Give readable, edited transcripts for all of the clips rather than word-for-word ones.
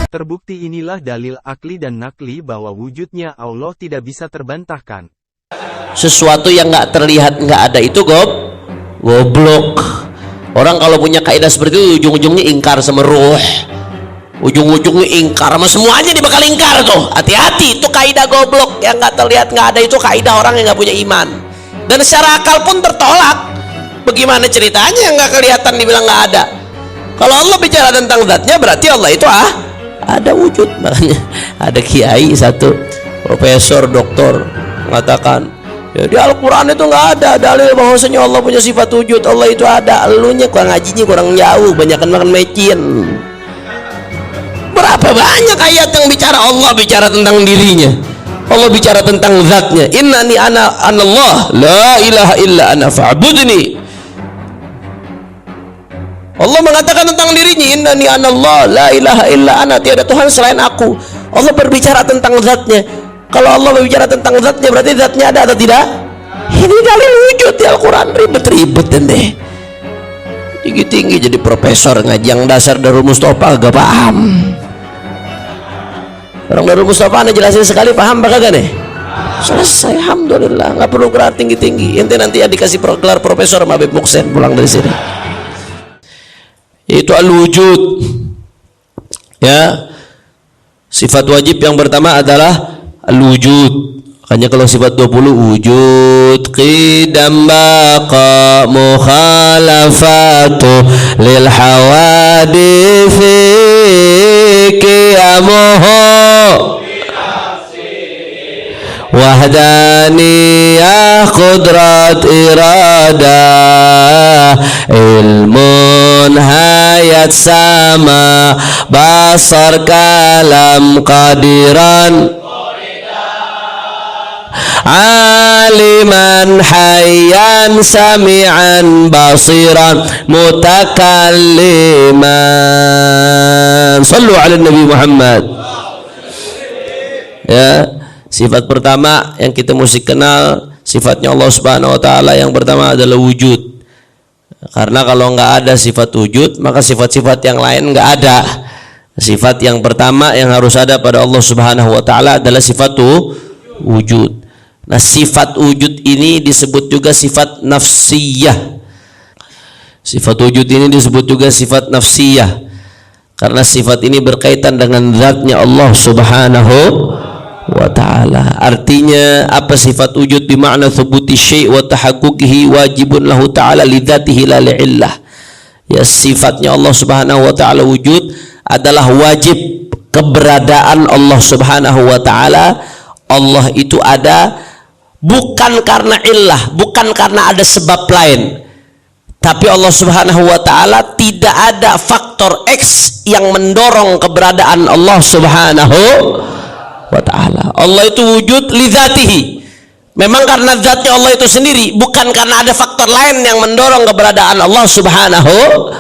Terbukti inilah dalil akli dan nakli bahwa wujudnya Allah tidak bisa terbantahkan. Sesuatu yang nggak terlihat nggak ada itu goblok. Orang kalau punya kaidah seperti itu ujung-ujungnya ingkar sama ruh, ujung-ujungnya ingkar sama semuanya, dia bakal ingkar tuh. Hati-hati, itu kaidah goblok. Yang nggak terlihat nggak ada itu kaidah orang yang nggak punya iman, dan secara akal pun tertolak. Bagaimana ceritanya yang nggak kelihatan dibilang nggak ada? Kalau Allah bicara tentang zatnya berarti Allah itu ada wujud. Makanya ada kiai satu, profesor, doktor, mengatakan ya di Al-Quran itu nggak ada dalil bahwasanya Allah punya sifat wujud. Allah itu ada. Elunya kurang ngajinya kurang jauh, banyakan makan mecin. Berapa banyak ayat yang bicara Allah bicara tentang dirinya, Allah bicara tentang zatnya. Innani ana Allah la ilaha illa ana fa'budni. Allah mengatakan tentang dirinya, innani ana Allah la ilaha illa ana, tiada Tuhan selain aku. Allah berbicara tentang zatnya. Kalau Allah berbicara tentang zatnya berarti zatnya ada atau tidak? Ini dalil wujud di Al-Quran. Ribet-ribet deh. Tinggi-tinggi jadi profesor ngaji yang dasar Darul Mustafa agak paham. Orang Darul Mustafa anda jelasin sekali paham apa kagak nih? Selesai, alhamdulillah, nggak perlu gelar tinggi-tinggi. Ente nanti ya dikasih gelar profesor sama Habib Muksen pulang dari sini. Itu al-wujud. Ya, sifat wajib yang pertama adalah al-wujud. Hanya kalau sifat 20 wujud qidam baqa mukhalafatu lil hawadithi qiyamuhu wahdaniyah qudrat iradah ilmun hayat sama basar kalam qadiran aliman hayyan sami'an basiran mutakalliman. Sallu ala Nabi Muhammad. Ya, sifat pertama yang kita mesti kenal sifatnya Allah Subhanahu wa taala yang pertama adalah wujud. Karena kalau nggak ada sifat wujud, maka sifat-sifat yang lain nggak ada. Sifat yang pertama yang harus ada pada Allah Subhanahu wa taala adalah sifat wujud. Nah, sifat wujud ini disebut juga sifat nafsiyah. Sifat wujud ini disebut juga sifat nafsiyah karena sifat ini berkaitan dengan zatnya Allah Subhanahu wa ta'ala. Artinya apa sifat wujud? Bimakna thubuti syai' wa tahaqquqihi wajibun lahu ta'ala li dzatihi la li'illah. Ya, sifatnya Allah Subhanahu wa ta'ala wujud adalah wajib keberadaan Allah Subhanahu wa ta'ala. Allah itu ada bukan karena illah, bukan karena ada sebab lain, tapi Allah Subhanahu wa ta'ala tidak ada faktor X yang mendorong keberadaan Allah Subhanahu wa ta'ala. Allah itu wujud li dzatihi, memang karena zatnya Allah itu sendiri, bukan karena ada faktor lain yang mendorong keberadaan Allah Subhanahu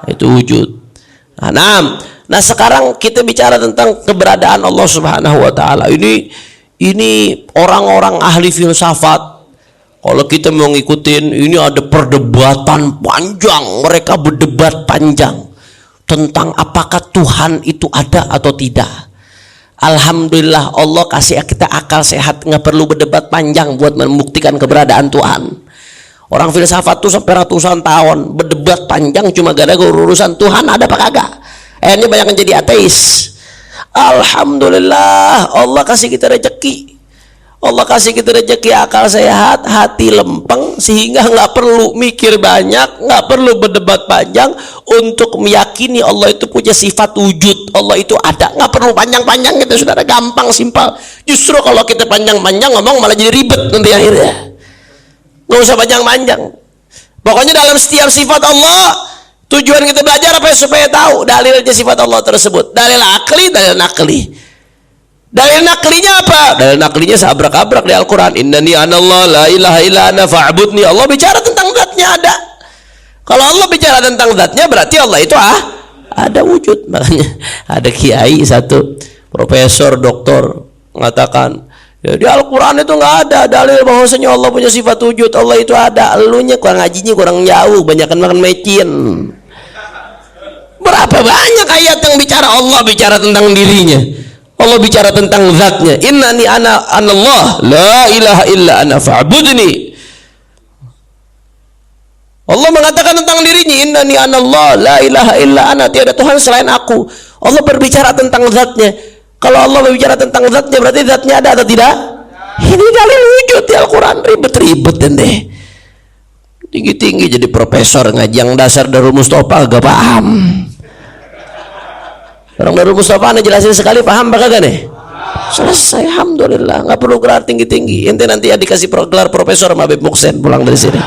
itu wujud. Nah, sekarang kita bicara tentang keberadaan Allah Subhanahu wa ta'ala. Ini orang-orang ahli filsafat, kalau kita mau ngikutin ini ada perdebatan panjang. Mereka berdebat panjang tentang apakah Tuhan itu ada atau tidak. Alhamdulillah Allah kasih kita akal sehat, nggak perlu berdebat panjang buat membuktikan keberadaan Tuhan. Orang filsafat tuh sampai ratusan tahun berdebat panjang cuma gara-gara urusan Tuhan ada apa kagak. Akhirnya banyak yang jadi ateis. Alhamdulillah Allah kasih kita rezeki, Allah kasih kita rezeki akal sehat, hati lempeng, sehingga nggak perlu mikir banyak, nggak perlu berdebat panjang untuk meyakini Allah itu punya sifat wujud, Allah itu ada. Nggak perlu panjang-panjang, kita saudara, gampang, simpel. Justru kalau kita panjang-panjang ngomong malah jadi ribet nanti akhirnya. Nggak usah panjang-panjang. Pokoknya dalam setiap sifat Allah, tujuan kita belajar apa? Supaya tahu dalilnya sifat Allah tersebut. Dalil akli, dalil nakli. Dalil naklinya apa? Dalil naklinya seabrak-abrak di Al-Quran. Innani anallah la ilaha illa ana fa'budni. Allah bicara tentang zatnya ada. Kalau Allah bicara tentang zatnya berarti Allah itu ada wujud. Makanya ada kiai satu, profesor, doktor, mengatakan ya di Al-Quran itu nggak ada dalil bahwasanya Allah punya sifat wujud. Allah itu ada. Elunya kurang ngajinya kurang jauh, banyakan makan mecin. Berapa banyak ayat yang bicara Allah bicara tentang dirinya. Allah bicara tentang zatnya. Innani ana anallah la ilaha illa ana fa'budni. Allah mengatakan tentang dirinya, innani anallah la ilaha illa ana, tiada Tuhan selain aku. Allah berbicara tentang zatnya. Kalau Allah berbicara tentang zatnya, berarti zatnya ada atau tidak? Ini dalil wujud di Al-Quran. Ribet-ribet deh. Tinggi-tinggi jadi profesor ngaji yang dasar Darul Mustafa gak paham. Orang Darul Mustafa anda jelasin sekali paham apa kagak nih? Selesai, alhamdulillah, nggak perlu gelar tinggi-tinggi. Ente nanti ya dikasih gelar profesor sama Habib Muksen pulang dari sini.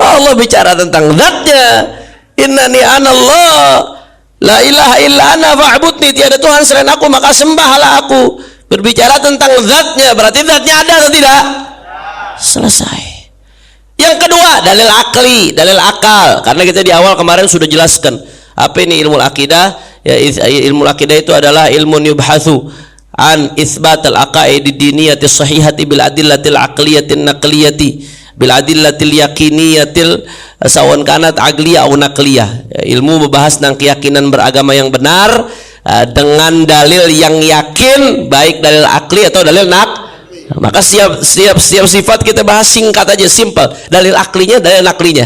Allah bicara tentang zatnya, innani anallah la ilaha illa ana fa'budni, tiada Tuhan selain aku maka sembahlah aku. Berbicara tentang zatnya, berarti zatnya ada atau tidak? Selesai. Yang kedua, dalil akli, dalil akal. Karena kita di awal kemarin sudah jelaskan apa ini ilmu akidah. Ya, ilmu akidah itu adalah ilmu yubhatsu an itsbat al-aqaid diniyati sahihati bil adillatil aqliyatin naqliyati bil adillatil yaqiniyatil sawan kanat aqliyah atau naqliyah. Ilmu membahas tentang keyakinan beragama yang benar dengan dalil yang yakin, baik dalil akli atau dalil maka setiap sifat kita bahas singkat aja, simple. Dalil aklinya, dalil naklinya.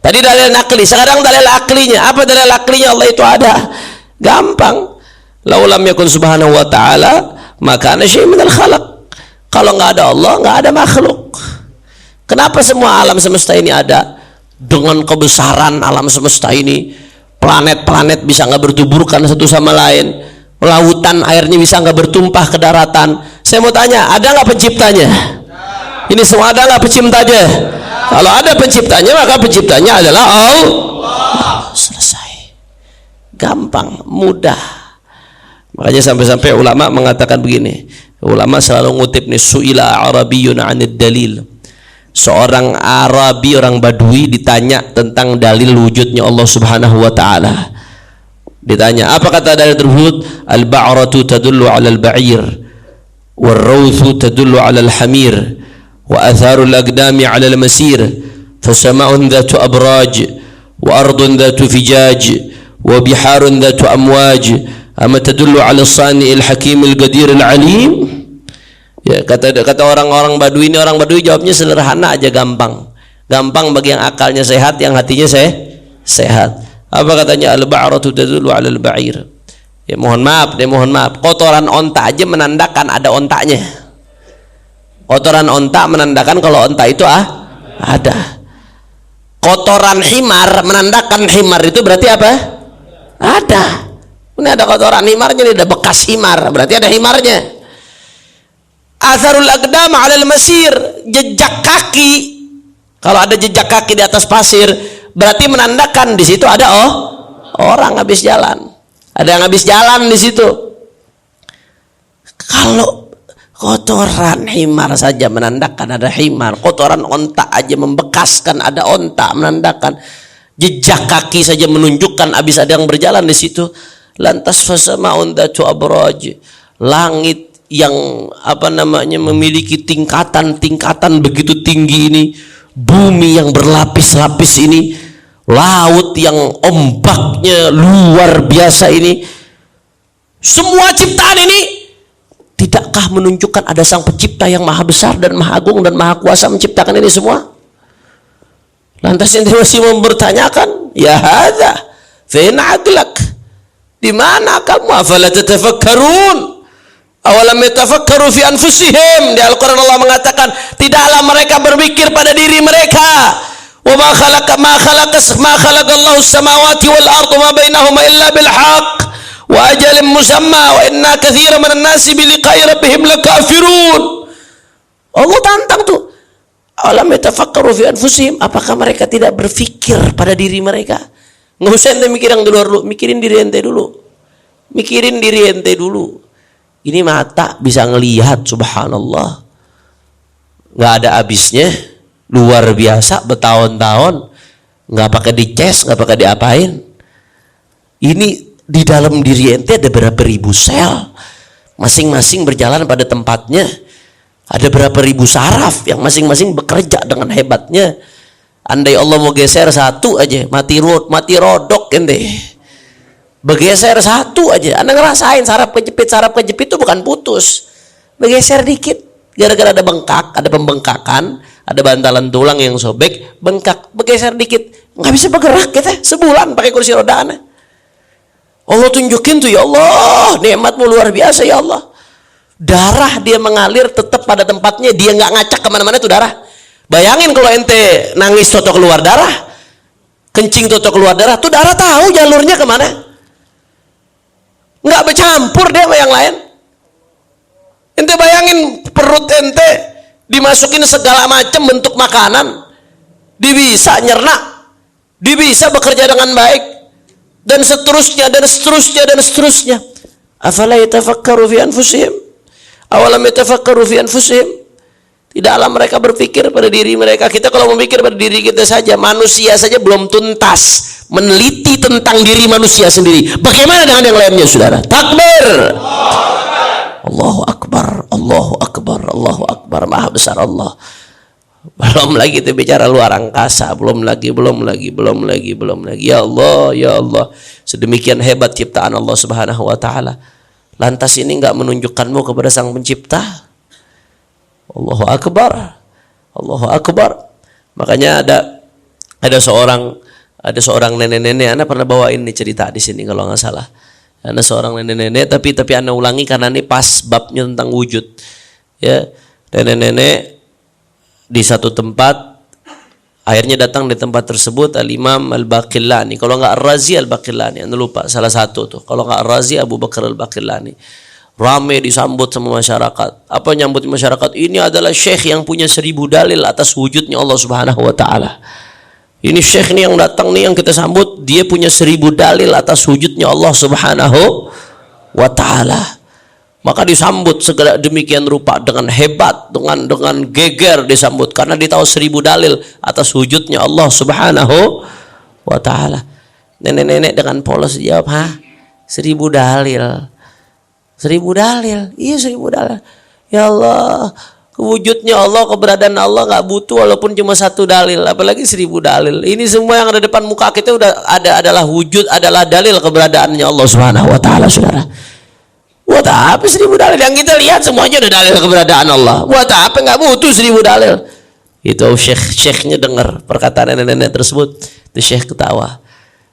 Tadi dalil nakli, sekarang dalil aklinya. Apa dalil aklinya? Allah itu ada. Gampang. Laulam yakun subhanahu wa ta'ala maka ana syai' minal khalaq. Kalau nggak ada Allah, nggak ada makhluk. Kenapa semua alam semesta ini ada? Dengan kebesaran alam semesta ini, planet-planet bisa nggak bertuburkan satu sama lain, lautan airnya bisa nggak bertumpah ke daratan. Saya mau tanya, ada nggak penciptanya? Ini semua ada nggak penciptanya? Kalau ada penciptanya, maka penciptanya adalah Allah. Selesai. Gampang, mudah. Makanya sampai-sampai ulama mengatakan begini. Ulama selalu ngutip nih, su'ila arabiyyun 'anid dalil. Seorang Arabi, orang Badui ditanya tentang dalil wujudnya Allah Subhanahu wa taala. Ditanya, apa kata dalil tersebut? Al-ba'ratu tadullu 'alal ba'ir. والروث تدل على الحمير وآثار الأقدام على المسير فسماء ذات أبراج وأرض ذات فجاج وبحار ذات أمواج أما تدل على الصانع الحكيم القدير العليم. Ya, kata orang-orang Badui ini, orang Badui jawabnya sederhana aja, gampang bagi yang akalnya sehat, yang hatinya sehat. Apa katanya? Al-ba'ratu tadullu 'alal ba'ir. Ya mohon maaf, kotoran onta aja menandakan ada ontanya. Kotoran onta menandakan kalau onta itu ada. Kotoran himar menandakan himar itu berarti apa? Ada. Ini ada kotoran himarnya, ini ada bekas himar, berarti ada himarnya. Atharul aqdam 'alal masir, jejak kaki. Kalau ada jejak kaki di atas pasir, berarti menandakan di situ ada orang habis jalan. Ada yang habis jalan di situ. Kalau kotoran himar saja menandakan ada himar, kotoran onta aja membekaskan ada onta, menandakan jejak kaki saja menunjukkan habis ada yang berjalan di situ. Lantas fasama'un dzatu abraj, langit yang memiliki tingkatan begitu tinggi ini, bumi yang berlapis-lapis ini, laut yang ombaknya luar biasa ini, semua ciptaan ini tidakkah menunjukkan ada sang pencipta yang maha besar dan maha agung dan maha kuasa menciptakan ini semua? Lantas ente masih mempertanyakan, ya hadza fa in aqlak, di mana kamu? Afala tatafakkarun? Awalam yatafakkaru fi anfusihim. Di Al-Quran Allah mengatakan, tidaklah mereka berpikir pada diri mereka. Wa ma khalaqallahu as-samawati wal arda ma bainahuma illa bil haqq wa ajalin musamma wa inna katsiran minan nasi bi liqa'i rabbihim lakafirun. Allah tantang tuh. Alam yatafakkaru fi anfusihim, apakah mereka tidak berpikir pada diri mereka? Nggak usah ente mikir yang di luar dulu, mikirin diri ente dulu. Ini mata bisa ngelihat, subhanallah, nggak ada habisnya, luar biasa, bertahun-tahun nggak pakai dicas, nggak pakai diapain. Ini di dalam diri ente ada berapa ribu sel, masing-masing berjalan pada tempatnya. Ada berapa ribu saraf yang masing-masing bekerja dengan hebatnya. Andai Allah mau geser satu aja, mati rodok ente. Bergeser satu aja, Anda ngerasain saraf kejepit itu bukan putus. Bergeser dikit, gara-gara ada bengkak, ada pembengkakan, ada bantalan tulang yang sobek, bengkak, bergeser dikit, nggak bisa bergerak kita sebulan pakai kursi roda. Allah tunjukin tuh, ya Allah, nikmatmu luar biasa ya Allah. Darah dia mengalir tetap pada tempatnya, dia nggak ngacak kemana-mana tuh darah. Bayangin kalau ente nangis toto keluar darah, kencing toto keluar darah, tuh darah tahu jalurnya kemana. Nggak bercampur dia sama yang lain. Ente bayangin perut ente dimasukin segala macam bentuk makanan, dia bisa nyerna, dia bisa bekerja dengan baik, dan seterusnya dan seterusnya dan seterusnya. Afala yatafakkaru fi anfusihim awalam yatafakkaru fi anfusihim. Tidaklah mereka berpikir pada diri mereka. Kita kalau memikir pada diri kita saja, manusia saja belum tuntas meneliti tentang diri manusia sendiri. Bagaimana dengan yang lainnya, saudara? Takbir! Allahu Akbar, Allahu Akbar, Allahu Akbar. Maha besar Allah. Belum lagi itu bicara luar angkasa. Belum lagi. Ya Allah, ya Allah. Sedemikian hebat ciptaan Allah Subhanahu wa Ta'ala. Lantas ini enggak menunjukkanmu kepada Sang Pencipta? Allahu Akbar, Allahu Akbar. Makanya ada seorang nenek-nenek, Anda pernah bawain nih cerita di sini kalau nggak salah. Ada seorang nenek-nenek, tapi Anda ulangi karena ini pas babnya tentang wujud. Ya, nenek-nenek di satu tempat, akhirnya datang di tempat tersebut Al-Imam Al-Baqillani. Kalau nggak Ar-Razi Al-Baqillani, Anda lupa salah satu tuh. Kalau nggak Ar-Razi, Abu Bakar Al-Baqillani. Rame disambut sama masyarakat. Apa nyambut masyarakat? Ini adalah syekh yang punya 1000 dalil atas wujudnya Allah Subhanahu wa Ta'ala. Ini syekh nih yang datang nih yang kita sambut, dia punya 1000 dalil atas wujudnya Allah Subhanahu wa Ta'ala. Maka disambut segala demikian rupa dengan hebat, dengan geger disambut karena dia tahu 1000 dalil atas wujudnya Allah Subhanahu wa Ta'ala. Nenek-nenek dengan polos jawab, "Hah? 1000 dalil?" 1000 dalil, iya 1000 dalil. Ya Allah, wujudnya Allah, keberadaan Allah nggak butuh walaupun cuma 1 dalil, apalagi 1000 dalil. Ini semua yang ada depan muka kita udah adalah wujud, adalah dalil keberadaannya Allah Subhanahu wa Ta'ala, saudara. Buat apa 1000 dalil? Yang kita lihat semuanya ada dalil keberadaan Allah. Buat apa nggak butuh 1000 dalil? Itu syekhnya dengar perkataan nenek-nenek tersebut, itu syekh ketawa.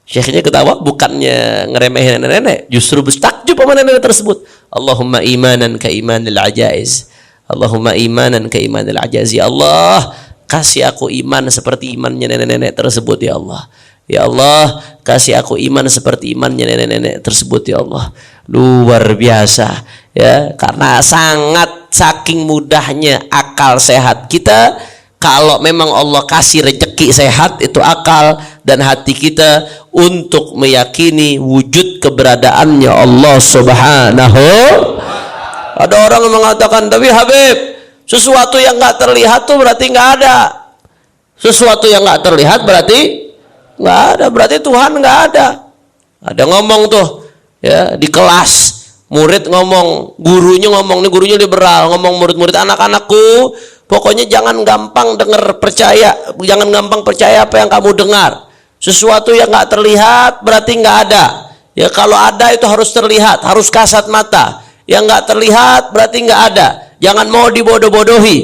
Syekhnya ketawa bukannya ngeremehin nenek-nenek, justru bertakjub sama nenek tersebut. Allahumma imanan ka imanil ajaiz. Allahumma imanan ka imanil ajaiz. Ya Allah, kasih aku iman seperti imannya nenek-nenek tersebut ya Allah. Ya Allah, kasih aku iman seperti imannya nenek-nenek tersebut ya Allah. Luar biasa ya, karena saking mudahnya akal sehat kita. Kalau memang Allah kasih rezeki sehat, itu akal dan hati kita untuk meyakini wujud keberadaannya Allah Subhanahu. Ada orang yang mengatakan, tapi Habib, sesuatu yang nggak terlihat tuh berarti nggak ada. Sesuatu yang nggak terlihat berarti nggak ada, berarti Tuhan nggak ada. Ada ngomong tuh, ya di kelas, murid ngomong, gurunya ngomong, nih gurunya liberal, ngomong murid-murid, anak-anakku, pokoknya jangan gampang jangan gampang percaya apa yang kamu dengar. Sesuatu yang nggak terlihat berarti nggak ada. Ya kalau ada itu harus terlihat, harus kasat mata. Yang nggak terlihat berarti nggak ada. Jangan mau dibodoh-bodohi.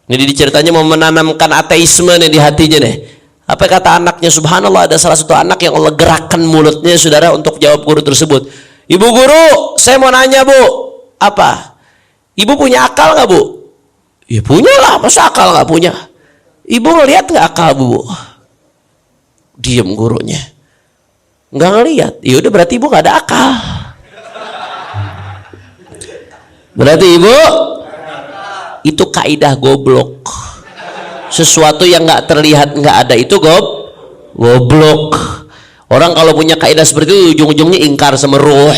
Jadi ceritanya mau menanamkan ateisme nih di hatinya nih. Apa kata anaknya? Subhanallah, ada salah satu anak yang Allah gerakkan mulutnya, saudara, untuk jawab guru tersebut. Ibu guru, saya mau nanya bu. Apa? Ibu punya akal nggak bu? Ya punya lah, masa akal nggak punya? Ibu ngelihat nggak akal bu? Diem gurunya, nggak ngelihat. Ya udah, berarti ibu nggak ada akal. Berarti ibu itu kaidah goblok. Sesuatu yang nggak terlihat nggak ada itu goblok. Orang kalau punya kaidah seperti itu ujung-ujungnya ingkar sama ruh.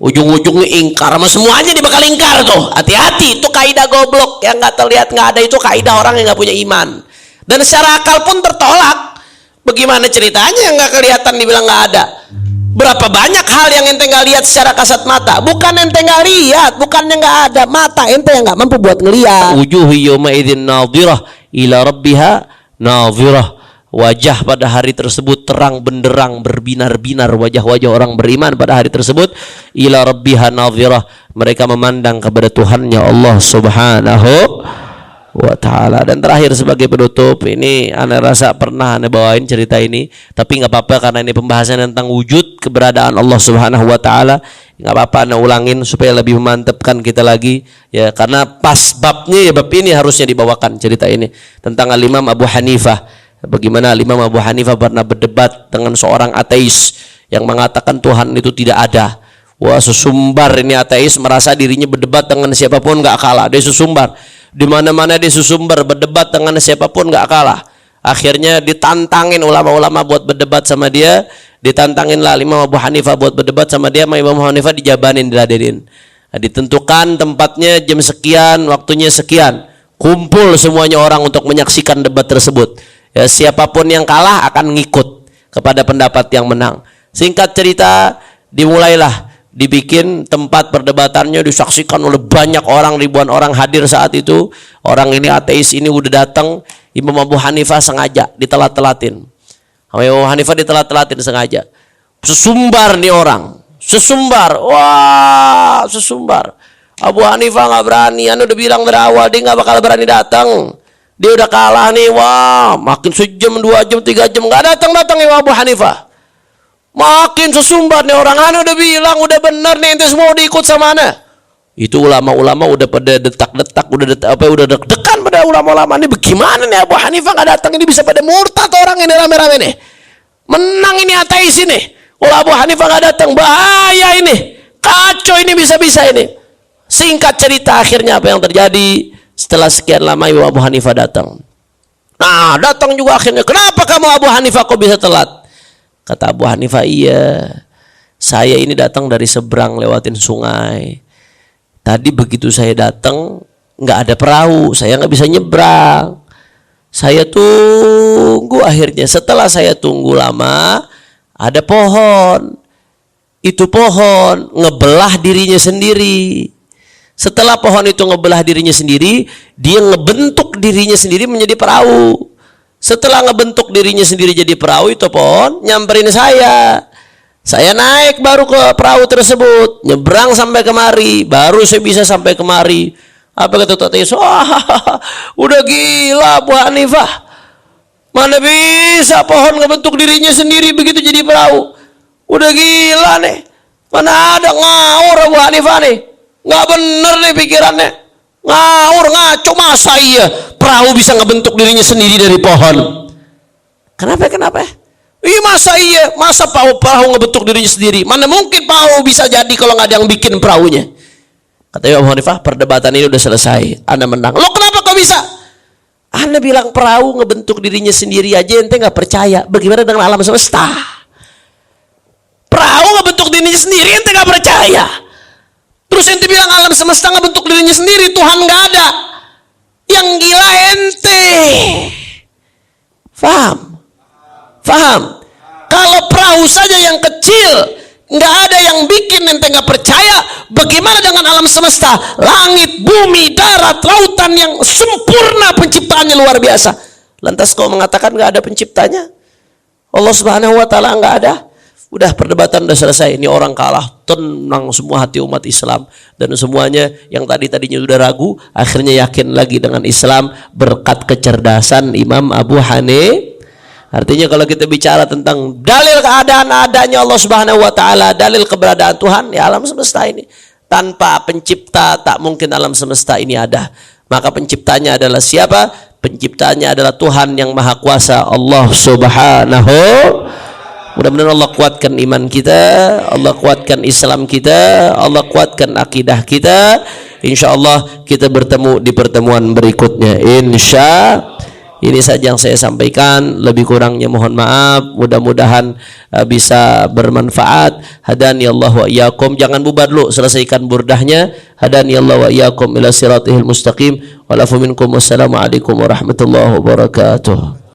Ujung-ujungnya ingkar sama semuanya, dia bakal ingkar tuh. Hati-hati, itu kaidah goblok. Yang nggak terlihat nggak ada itu kaidah orang yang nggak punya iman. Dan secara akal pun tertolak. Bagaimana ceritanya yang nggak kelihatan dibilang nggak ada? Berapa banyak hal yang ente nggak lihat secara kasat mata? Bukan ente nggak lihat, bukannya nggak ada, mata ente yang nggak mampu buat ngelihat. Wujuhu yawma idzin nadhirah ila rabbiha nadhirah. Wajah pada hari tersebut terang benderang, berbinar-binar wajah-wajah orang beriman pada hari tersebut. Ila rabbiha nadhirah, mereka memandang kepada Tuhannya Allah Subhanahu wa ta'ala. Dan terakhir sebagai penutup, ini ana rasa pernah ana bawain cerita ini, tapi nggak apa-apa karena ini pembahasan tentang wujud keberadaan Allah Subhanahu wa ta'ala. Nggak apa-apa ana ulangin supaya lebih memantapkan kita lagi ya, karena pas babnya ya, bab ini harusnya dibawakan cerita ini tentang Al-Imam Abu Hanifah. Bagaimana Imam Abu Hanifah pernah berdebat dengan seorang ateis yang mengatakan Tuhan itu tidak ada. Wah, sesumbar ini ateis, merasa dirinya berdebat dengan siapapun nggak kalah. Dia sesumbar, di mana-mana dia sesumbar, berdebat dengan siapapun nggak kalah. Akhirnya ditantangin ulama-ulama buat berdebat sama dia. Ditantanginlah Imam Abu Hanifah buat berdebat sama dia. Imam Abu Hanifah dijabanin, diladenin. Nah, ditentukan tempatnya jam sekian, waktunya sekian. Kumpul semuanya orang untuk menyaksikan debat tersebut. Ya, siapapun yang kalah akan ngikut kepada pendapat yang menang. Singkat cerita, dimulailah dibikin tempat perdebatannya, disaksikan oleh banyak orang, ribuan orang hadir saat itu. Orang ini ateis ini udah datang, Imam Abu Hanifah sengaja ditelat-telatin. Imam Abu Hanifah ditelat-telatin sengaja. Sesumbar nih orang, sesumbar, wah sesumbar. Abu Hanifah nggak berani, anu udah bilang dari awal dia nggak bakal berani datang. Dia udah kalah nih, wah makin sejam, 2 jam, 3 jam nggak datang Imam Abu Hanifah. Makin sesumbar nih orang, anu udah bilang udah benar nih, ente semua udah ikut sama ana. Itu ulama-ulama udah pada detak-detak, udah deg-degan pada ulama-ulama ini. Bagaimana nih Abu Hanifah nggak datang, ini bisa pada murtad orang ini rame-rame nih. Menang ini ateis ini. Kalau Abu Hanifah nggak datang, bahaya ini, kacau ini, bisa-bisa ini. Singkat cerita, akhirnya apa yang terjadi? Setelah sekian lama Imam Abu Hanifah datang. Nah, datang juga akhirnya. Kenapa kamu Abu Hanifah kok bisa telat? Kata Abu Hanifah, iya, saya ini datang dari seberang lewatin sungai. Tadi begitu saya datang, nggak ada perahu, saya nggak bisa nyebrang. Saya tunggu, akhirnya setelah saya tunggu lama, ada pohon. Itu pohon ngebelah dirinya sendiri. Setelah pohon itu ngebelah dirinya sendiri, dia ngebentuk dirinya sendiri menjadi perahu. Setelah ngebentuk dirinya sendiri jadi perahu, itu pohon nyamperin saya. Saya naik baru ke perahu tersebut, nyebrang sampai kemari, baru saya bisa sampai kemari. Apa kata Tuh Ateis? Wah, udah gila Abu Hanifah. Mana bisa pohon ngebentuk dirinya sendiri begitu jadi perahu? Udah gila nih. Mana ada, ngawur Abu Hanifah nih. Nggak bener nih pikirannya, ngawur, ngaco. Masa iya perahu bisa ngebentuk dirinya sendiri dari pohon? Kenapa? Iya, masa perahu ngebentuk dirinya sendiri? Mana mungkin perahu bisa jadi kalau nggak ada yang bikin perahunya? Kata Imam Hanifah, perdebatan ini udah selesai, Anda menang. Lo kenapa kok bisa? Anda bilang perahu ngebentuk dirinya sendiri aja ente nggak percaya, bagaimana dengan alam semesta? Perahu ngebentuk dirinya sendiri ente nggak percaya. Terus ente bilang alam semesta ngebentuk dirinya sendiri, Tuhan nggak ada. Yang gila ente. Faham? Kalau perahu saja yang kecil nggak ada yang bikin, ente nggak percaya, bagaimana dengan alam semesta? Langit, bumi, darat, lautan yang sempurna penciptaannya luar biasa. Lantas kau mengatakan nggak ada penciptanya? Allah Subhanahu wa ta'ala nggak ada? Udah, perdebatan udah selesai. Ini orang kalah, tenang semua hati umat Islam, dan semuanya yang tadinya sudah ragu akhirnya yakin lagi dengan Islam berkat kecerdasan Imam Abu Hanifah. Artinya kalau kita bicara tentang dalil keadaan adanya Allah Subhanahu wa ta'ala, dalil keberadaan Tuhan, ya alam semesta ini tanpa pencipta tak mungkin alam semesta ini ada. Maka penciptanya adalah siapa? Penciptanya adalah Tuhan yang Maha Kuasa, Allah Subhanahu. Mudah-mudahan Allah kuatkan iman kita, Allah kuatkan Islam kita, Allah kuatkan akidah kita. Insya Allah kita bertemu di pertemuan berikutnya. Insya ini saja yang saya sampaikan. Lebih kurangnya mohon maaf. Mudah-mudahan bisa bermanfaat. Hadani Allah wa iyyakum. Jangan bubar dulu, selesaikan burdahnya. Hadani Allah wa iyyakum ila siratihil mustaqim. Walafu minkum. Wassalamualaikum warahmatullahi wabarakatuh.